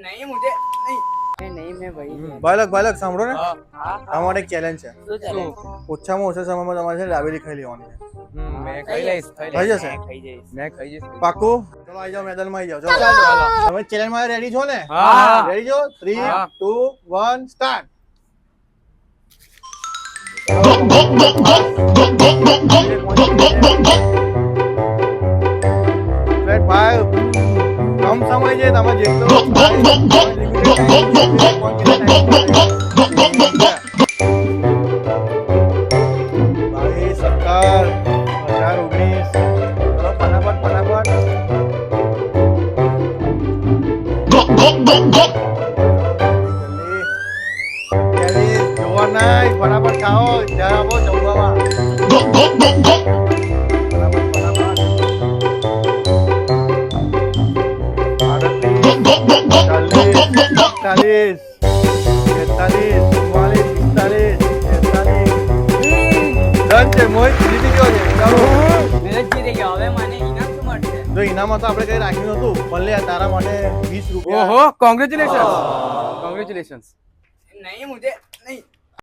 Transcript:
नहीं मुझे नहीं मैं वही બાલક સાંભળો ને हाँ અમારે એક ચેલેન્જ છે શું ચાલે ઓછામાં ઓછા સમયમાં તમારે છે દાબેલી ખાઈ લેવાની છે મેં ખાઈ લઈશ થઈ જશે ખાઈ જઈશ મેં ખાઈ જઈશ પાકું ચલો આવી જાઓ મેદાનમાં આવી જાઓ ચલો તમે ચેલેન્જ માં રેડી છો ને હા. રેડી છો 3 હા. 2 1 સ્ટાર્ટ ભાઈ કમ સમય છે તમે જેટલો બાવીસ 17 18 19 ચલો ફટાફટ જોવા નહીં ફટાફટ ખાઓ જ્યાં આવો જમવામાં ચાલીસ 41 ડન છે મોહિત જીતી ગયો છે ચાલો મેં જીતી ગયો હવે મને ઇનામ શું મળશે જો ઇનામ તો આપણે કઈ રાખ્યું નતું ભલે તારા માટે 20 રૂપિયા ઓહો કોંગ્રેચ્યુલેશન્સ नहीं मुझे नहीं